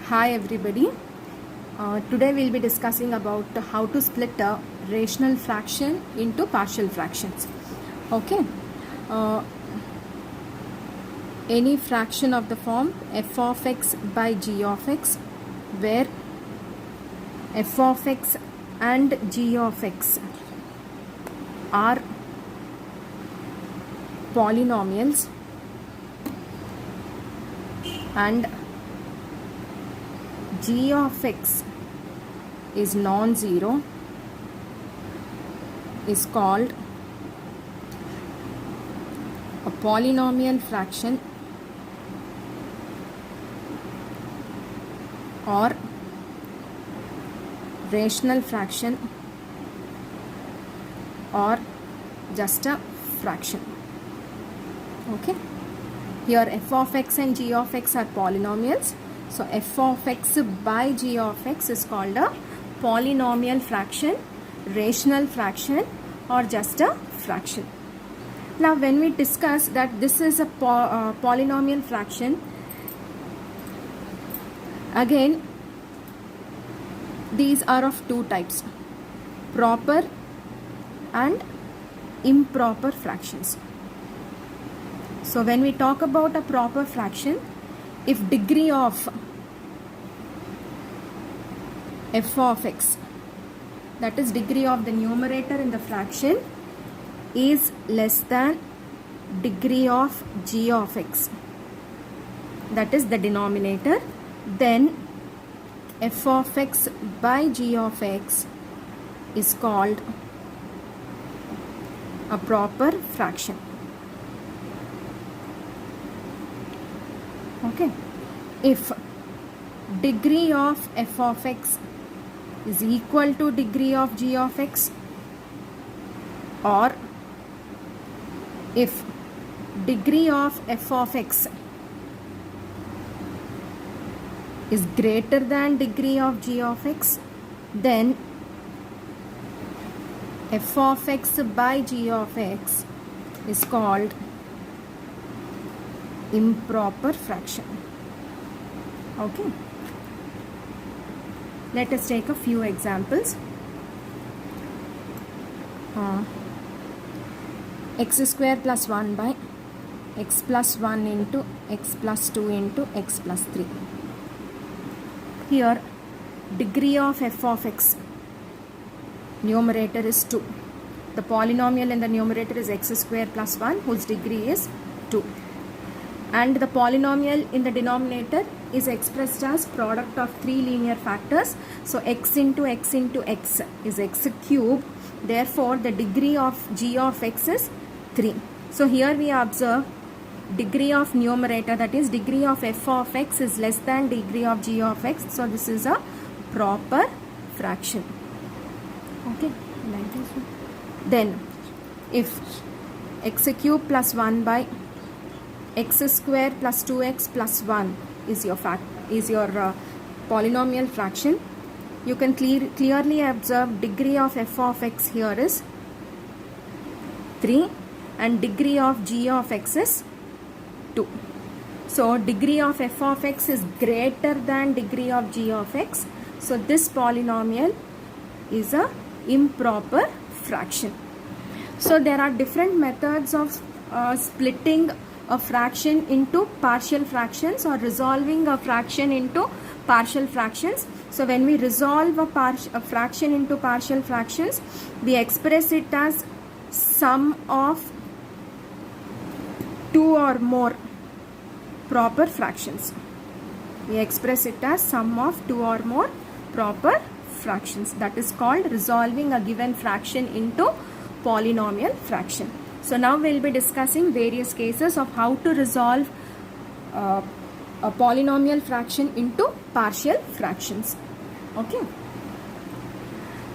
Hi everybody. Today we'll be discussing about how to split a rational fraction into partial fractions. Okay. Uh, any fraction of the form f of x by g of x, where f of x and g of x are polynomials and g of x is non-zero, is called a polynomial fraction or rational fraction or just a fraction. Okay, here f of x and g of x are polynomials. So f of x by g of x is called a polynomial fraction, rational fraction or just a fraction. Now when we discuss that this is a polynomial fraction, again these are of two types, proper and improper fractions. So when we talk about a proper fraction, if degree of f of x, that is degree of the numerator in the fraction, is less than degree of g of x, that is the denominator, then f of x by g of x is called a proper fraction. Okay, if degree of f of x is equal to degree of g of x, or if degree of f of x is greater than degree of g of x, then f of x by g of x is called improper fraction. Okay, let us take a few examples. X square plus 1 by x plus 1 into x plus 2 into x plus 3. Here degree of f of x, numerator is 2. The polynomial in the numerator is x square plus 1 whose degree is 2. And the polynomial in the denominator is expressed as product of three linear factors. So x into x into x is x cube. Therefore the degree of g of x is 3. So here we observe degree of numerator, that is degree of f of x, is less than degree of g of x. So this is a proper fraction. Okay, like this one. Then if x cube plus 1 by x square plus 2x plus 1 is your polynomial fraction, you can clearly observe degree of f of x here is 3 and degree of g of x is 2. So degree of f of x is greater than degree of g of x. So this polynomial is a improper fraction. So there are different methods of splitting a fraction into partial fractions or resolving a fraction into partial fractions. So when we resolve a fraction into partial fractions, we express it as sum of two or more proper fractions. We express it as sum of two or more proper fractions. That is called resolving a given fraction into polynomial fraction. So now we will be discussing various cases of how to resolve a polynomial fraction into partial fractions. Okay.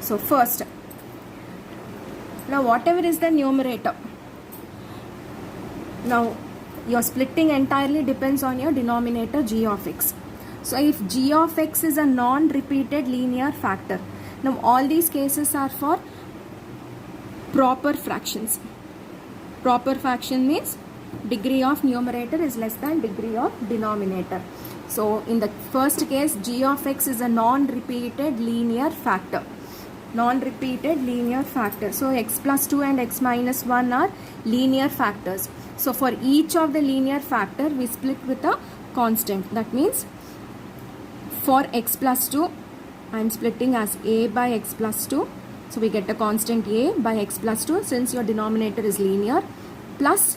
So first, now whatever is the numerator, now your splitting entirely depends on your denominator g of x. So if g of x is a non-repeated linear factor, now all these cases are for proper fractions. Proper fraction means degree of numerator is less than degree of denominator. So in the first case, g of x is a non-repeated linear factor. Non-repeated linear factor. So x plus 2 and x minus 1 are linear factors. So for each of the linear factor, we split with a constant. That means for x plus 2, I am splitting as a by x plus 2. So we get a constant a by x plus 2 since your denominator is linear. Plus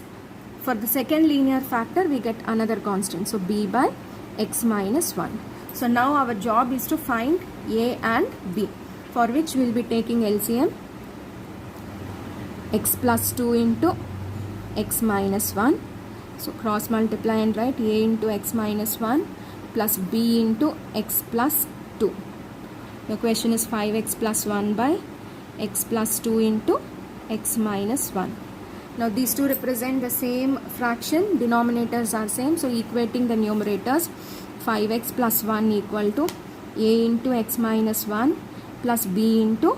for the second linear factor, we get another constant. So b by x minus 1. So now our job is to find a and b, for which we will be taking LCM. X plus 2 into x minus 1. So cross multiply and write a into x minus 1 plus b into x plus 2. The question is 5x plus 1 by x plus 2 into x minus 1. Now these two represent the same fraction, denominators are same, so equating the numerators, 5x plus 1 equal to a into x minus 1 plus b into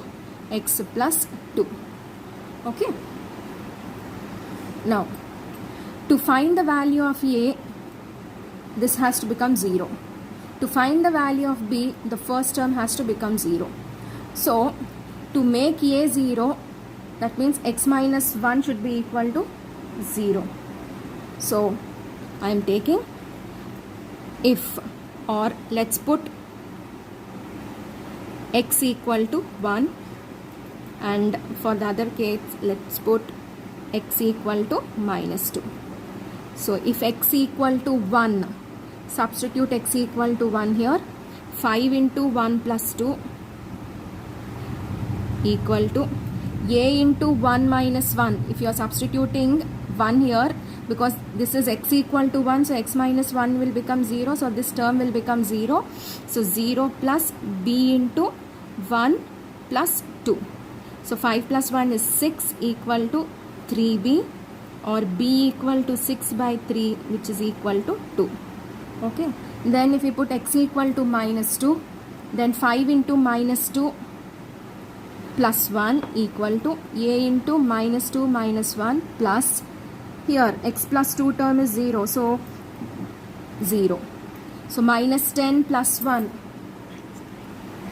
x plus 2. Okay. Now to find the value of a, this has to become 0. To find the value of b, the first term has to become 0. So to make a 0, that means x minus 1 should be equal to 0. So I am taking if, or let's put x equal to 1, and for the other case let's put x equal to minus 2. So if x equal to 1, substitute x equal to 1 here. 5 into 1 plus 2 equal to a into 1 minus 1. If you are substituting 1 here, because this is x equal to 1, so x minus 1 will become 0, so this term will become 0. So 0 plus b into 1 plus 2. So 5 plus 1 is 6 equal to 3b, or b equal to 6 by 3, which is equal to 2. Okay. Then if we put x equal to minus 2, then 5 into minus 2 plus 1 equal to a into minus 2 minus 1 plus, here x plus 2 term is 0, so 0. So minus 10 plus 1,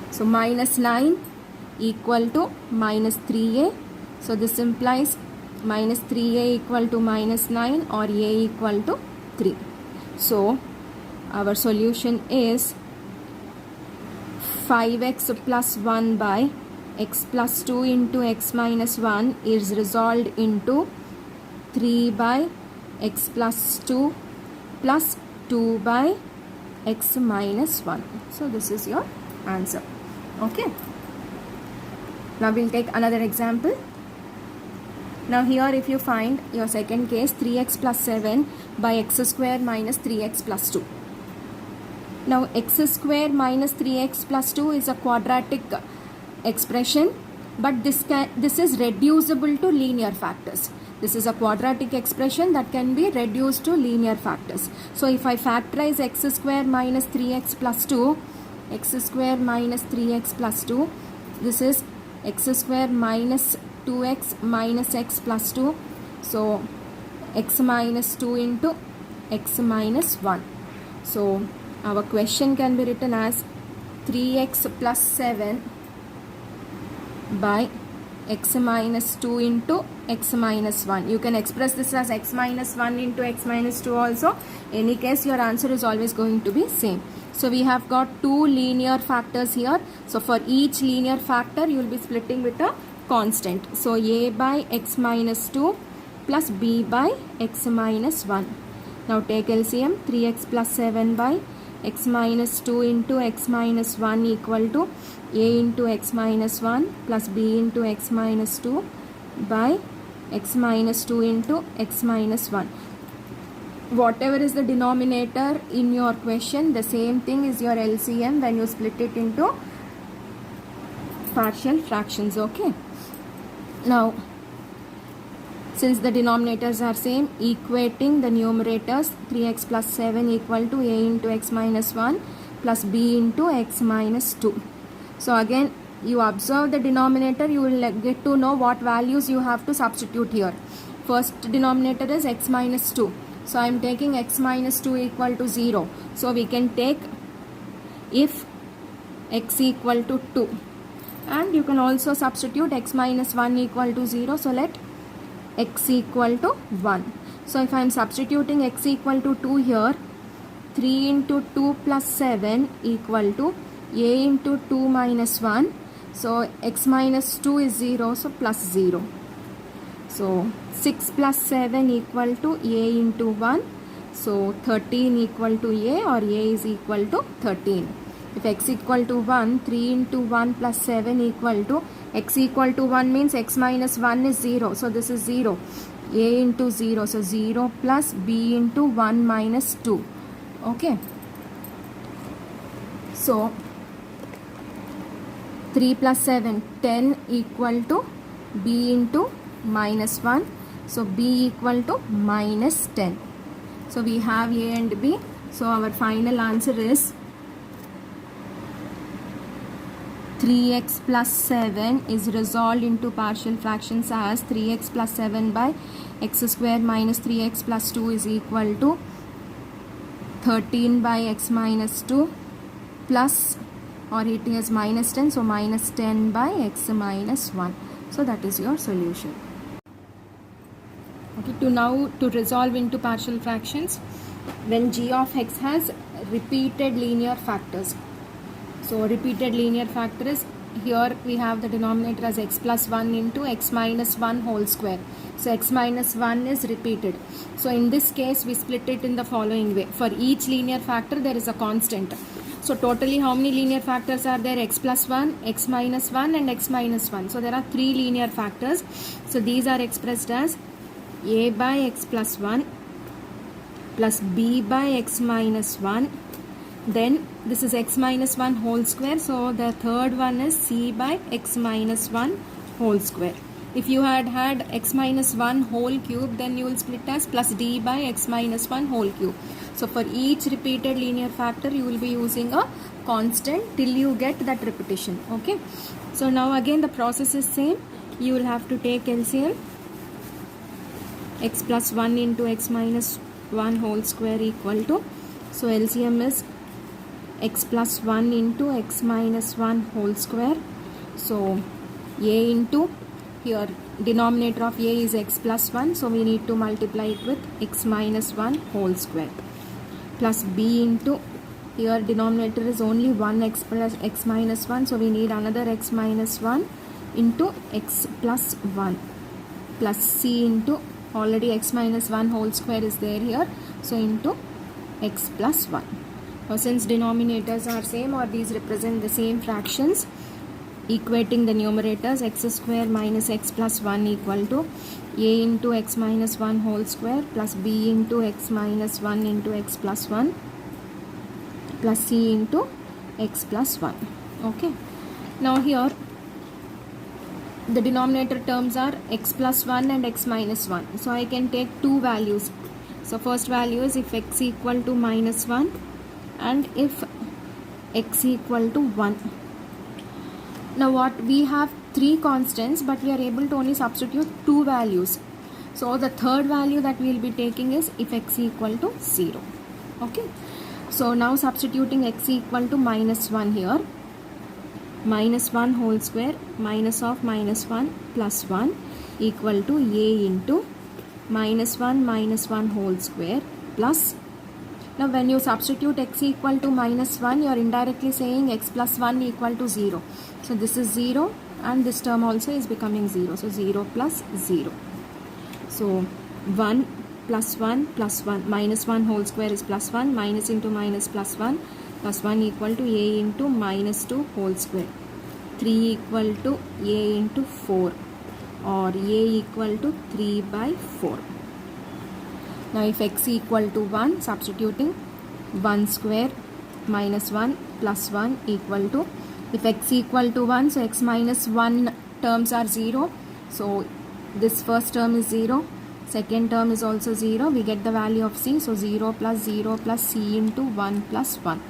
so minus 9 equal to minus 3a. So this implies minus 3a equal to minus 9, or a equal to 3. So our solution is 5x plus 1 by x plus 2 into x minus 1 is resolved into 3 by x plus 2 plus 2 by x minus 1. So this is your answer. Okay. Now we'll take another example. Now here if you find your second case, 3x plus 7 by x square minus 3x plus 2. Now x square minus 3x plus 2 is a quadratic expression, but this is reducible to linear factors. This is a quadratic expression that can be reduced to linear factors. So if I factorize x square minus 3x plus 2, x square minus 3x plus 2, this is x square minus 2x minus x plus 2. So x minus 2 into x minus 1. So our question can be written as 3x plus 7 by x minus 2 into x minus 1. You can express this as x minus 1 into x minus 2 also. In any case, your answer is always going to be same. So we have got two linear factors here. So for each linear factor, you will be splitting with a constant. So a by x minus 2 plus b by x minus 1. Now take LCM. 3x plus 7 by x minus 2 into x minus 1 equal to a into x minus 1 plus b into x minus 2 by x minus 2 into x minus 1. Whatever is the denominator in your question, the same thing is your LCM when you split it into partial fractions. Okay. Now, since the denominators are same, equating the numerators, 3x plus 7 equal to a into x minus 1 plus b into x minus 2. So again, you observe the denominator, you will get to know what values you have to substitute here. First denominator is x minus 2. So I am taking x minus 2 equal to 0. So we can take if x equal to 2, and you can also substitute x minus 1 equal to 0. So let x equal to 1. So if I am substituting x equal to 2 here, 3 into 2 plus 7 equal to a into 2 minus 1. So x minus 2 is 0, so plus 0. So 6 plus 7 equal to a into 1. So 13 equal to a, or a is equal to 13. If x equal to 1, 3 into 1 plus 7 equal to x equal to 1 means x minus 1 is 0. So this is 0. A into 0. So 0 plus b into 1 minus 2. Okay. So 3 plus 7, 10 equal to b into minus 1. So b equal to minus 10. So we have a and b. So our final answer is 3x plus 7 is resolved into partial fractions as 3x plus 7 by x square minus 3x plus 2 is equal to 13 by x minus 2 plus, or it is minus 10, so minus 10 by x minus 1. So that is your solution. Okay, to resolve into partial fractions when g of x has repeated linear factors. So repeated linear factor is, here we have the denominator as x plus 1 into x minus 1 whole square. So x minus 1 is repeated. So in this case we split it in the following way. For each linear factor there is a constant. So totally how many linear factors are there? X plus 1, x minus 1 and x minus 1. So there are 3 linear factors. So these are expressed as a by x plus 1 plus b by x minus 1. Then this is x minus 1 whole square. So the third one is c by x minus 1 whole square. If you had x minus 1 whole cube, then you will split as plus d by x minus 1 whole cube. So for each repeated linear factor you will be using a constant till you get that repetition. Okay. So now again the process is same. You will have to take LCM. X plus 1 into x minus 1 whole square equal to, so LCM is x plus 1 into x minus 1 whole square. So a into, here denominator of a is x plus 1, so we need to multiply it with x minus 1 whole square, plus b into, here denominator is only 1x plus x minus 1, so we need another x minus 1 into x plus 1, plus c into, already x minus 1 whole square is there here, so into x plus 1. Now since denominators are same, or these represent the same fractions, equating the numerators, x square minus x plus 1 equal to a into x minus 1 whole square plus b into x minus 1 into x plus 1 plus c into x plus 1. Okay. Now here the denominator terms are x plus 1 and x minus 1. So I can take two values. So first value is if x equal to minus 1 and if x equal to 1. Now what, we have three constants but we are able to only substitute two values. So the third value that we will be taking is if x equal to 0. Okay. So now substituting x equal to minus 1 here. Minus 1 whole square minus of minus 1 plus 1 equal to a into minus 1 whole square plus, now when you substitute x equal to minus 1, you are indirectly saying x plus 1 equal to 0. So this is 0 and this term also is becoming 0. So 0 plus 0. So 1 plus 1 plus 1, minus 1 whole square is plus 1, minus into minus plus 1 equal to a into minus 2 whole square. 3 equal to a into 4, or a equal to 3 by 4. Now if x equal to 1, substituting 1 square minus 1 plus 1 equal to, if x equal to 1, so x minus 1 terms are 0. So this first term is 0, second term is also 0. We get the value of c, so 0 plus c into 1 plus 1.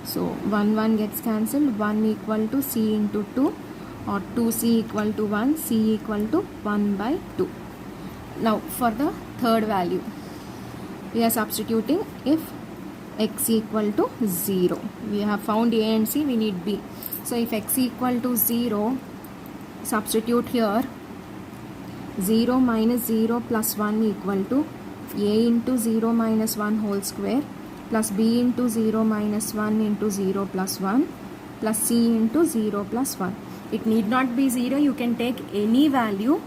So 1 gets cancelled, 1 equal to c into 2, or 2c equal to 1, c equal to 1 by 2. Now for the third value, we are substituting if x equal to 0. We have found a and c, we need b. So if x equal to 0, substitute here 0 minus 0 plus 1 equal to a into 0 minus 1 whole square plus b into 0 minus 1 into 0 plus 1 plus c into 0 plus 1. It need not be 0, you can take any value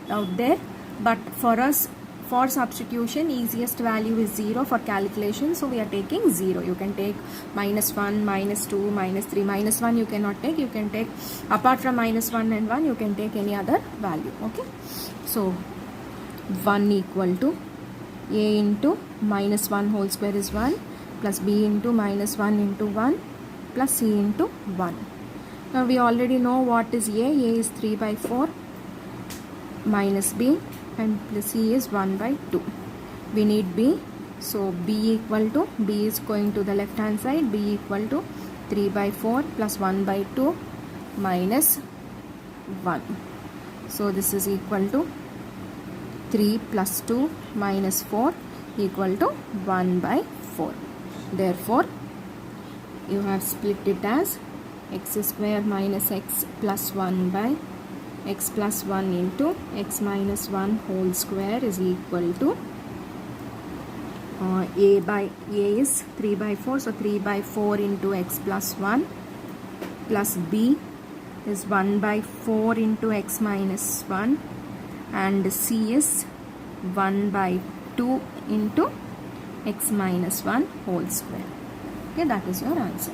out there, but for us, for substitution, easiest value is 0 for calculation, so we are taking 0. You can take minus 1, minus 2, minus 3. Minus 1 you cannot take, you can take, apart from minus 1 and 1, you can take any other value. Okay, so 1 equal to a into minus 1 whole square is 1 plus b into minus 1 into 1 plus c into 1. Now we already know what is a is 3 by 4 minus b and plus c is 1 by 2. We need b, so b equal to, b is going to the left hand side, b equal to 3 by 4 plus 1 by 2 minus 1. So this is equal to 3 plus 2 minus 4 equal to 1 by 4. Therefore, you have split it as x square minus x plus 1 by x plus 1 into x minus 1 whole square is equal to a by a is 3 by 4, so 3 by 4 into x plus 1 plus b is 1 by 4 into x minus 1 and c is 1 by 2 into x minus 1 whole square. Okay, that is your answer.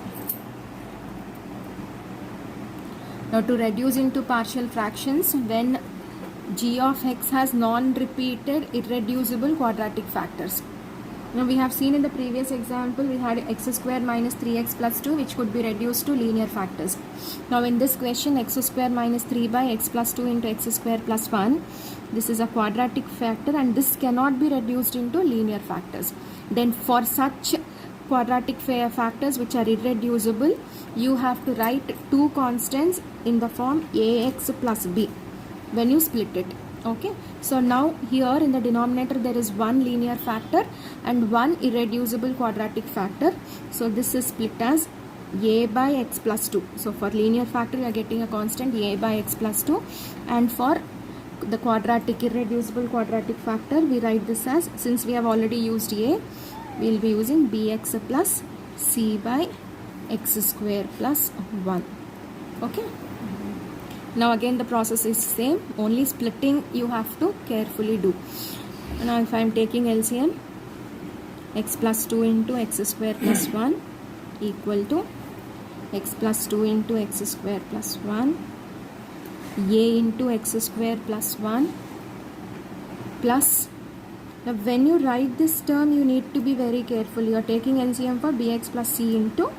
Now to reduce into partial fractions, when g of x has non-repeated irreducible quadratic factors. Now we have seen in the previous example we had x square minus 3x plus 2 which could be reduced to linear factors. Now in this question x square minus 3 by x plus 2 into x square plus 1, this is a quadratic factor and this cannot be reduced into linear factors. Then for such quadratic factors which are irreducible, you have to write two constants in the form ax plus b when you split it. Okay, so now here in the denominator there is one linear factor and one irreducible quadratic factor, so this is split as a by x plus 2. So for linear factor we are getting a constant a by x plus 2, and for the quadratic irreducible quadratic factor we write this as, since we have already used a, we will be using bx plus c by x square plus 1. Okay, now again the process is same, only splitting you have to carefully do. Now if I am taking LCM, x plus 2 into x square plus 1 equal to x plus 2 into x square plus 1 a into x square plus 1 plus, now when you write this term you need to be very careful. You are taking LCM for bx plus c into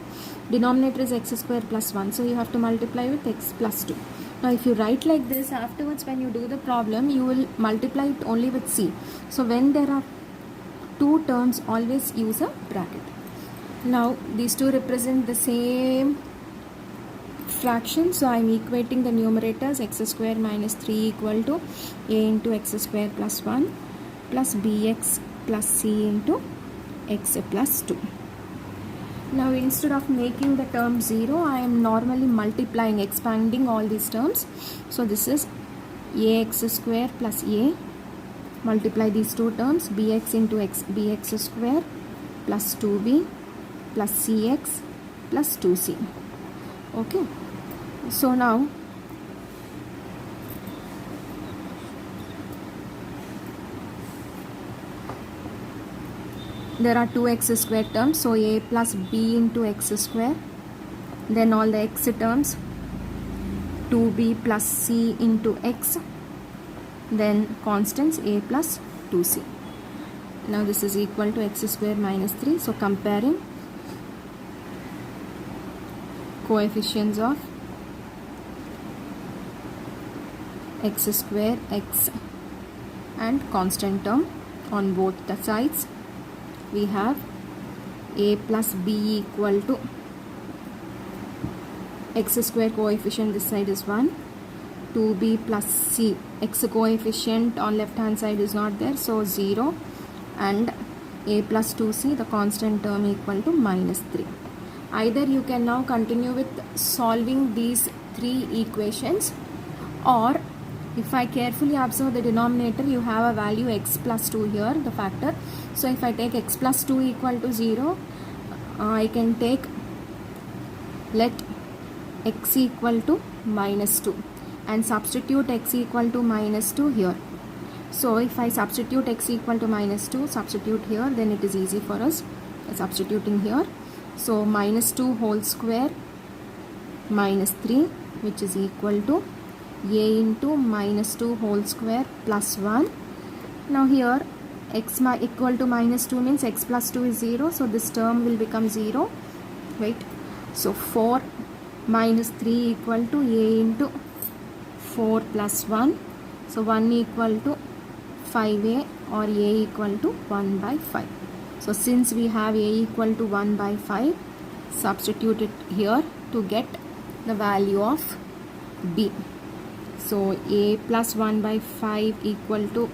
denominator is x square plus 1, so you have to multiply with x plus 2. Now if you write like this, afterwards when you do the problem you will multiply it only with c. So when there are two terms, always use a bracket. Now these two represent the same fraction, so I am equating the numerators. X square minus 3 equal to a into x square plus 1 plus bx plus c into x plus 2. Now instead of making the term 0, I am normally multiplying, expanding all these terms. So this is ax square plus a, multiply these two terms, bx into x, bx square plus 2b plus cx plus 2c. Okay, so now there are two x square terms, so a plus b into x square, then all the x terms 2b plus c into x, then constants a plus 2c. Now this is equal to x square minus 3, so comparing coefficients of x square, x and constant term on both the sides, we have a plus b equal to x square coefficient this side is 1, 2b plus c, x coefficient on left hand side is not there, so 0, and a plus 2c, the constant term equal to minus 3. Either you can now continue with solving these three equations, or if I carefully observe the denominator, you have a value x plus 2 here, the factor. So if I take x plus 2 equal to 0, I can take, let x equal to minus 2 and substitute x equal to minus 2 here. So if I substitute x equal to minus 2, substitute here, then it is easy for us substituting here. So minus 2 whole square minus 3, which is equal to a into minus 2 whole square plus 1. Now here x equal to minus 2 means x plus 2 is 0, so this term will become 0. Wait, so 4 minus 3 equal to a into 4 plus 1. So 1 equal to 5a, or a equal to 1 by 5. So since we have a equal to 1 by 5, substitute it here to get the value of b. So a plus 1 by 5 equal to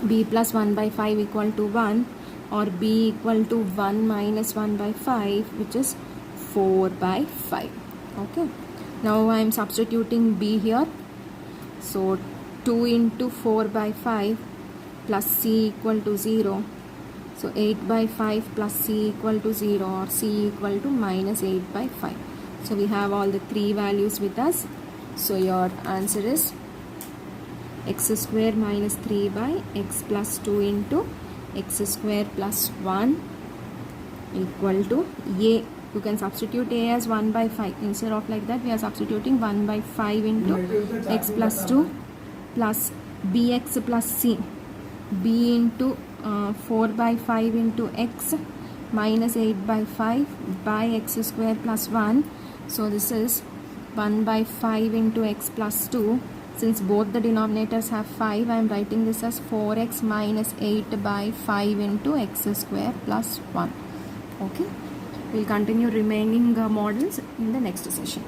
b plus 1 by 5 equal to 1, or b equal to 1 minus 1 by 5, which is 4 by 5. Okay, now I am substituting b here. So 2 into 4 by 5 plus c equal to 0. So 8 by 5 plus c equal to 0, or c equal to minus 8 by 5. So we have all the three values with us. So your answer is x square minus 3 by x plus 2 into x square plus 1 equal to a. You can substitute a as 1 by 5. Instead of like that, we are substituting 1 by 5 into x plus 2 plus bx plus c, b into 4 by 5 into x minus 8 by 5 by x square plus 1. So this is 1 by 5 into x plus 2. Since both the denominators have 5, I am writing this as 4x minus 8 by 5 into x square plus 1. Okay, we will continue remaining models in the next session.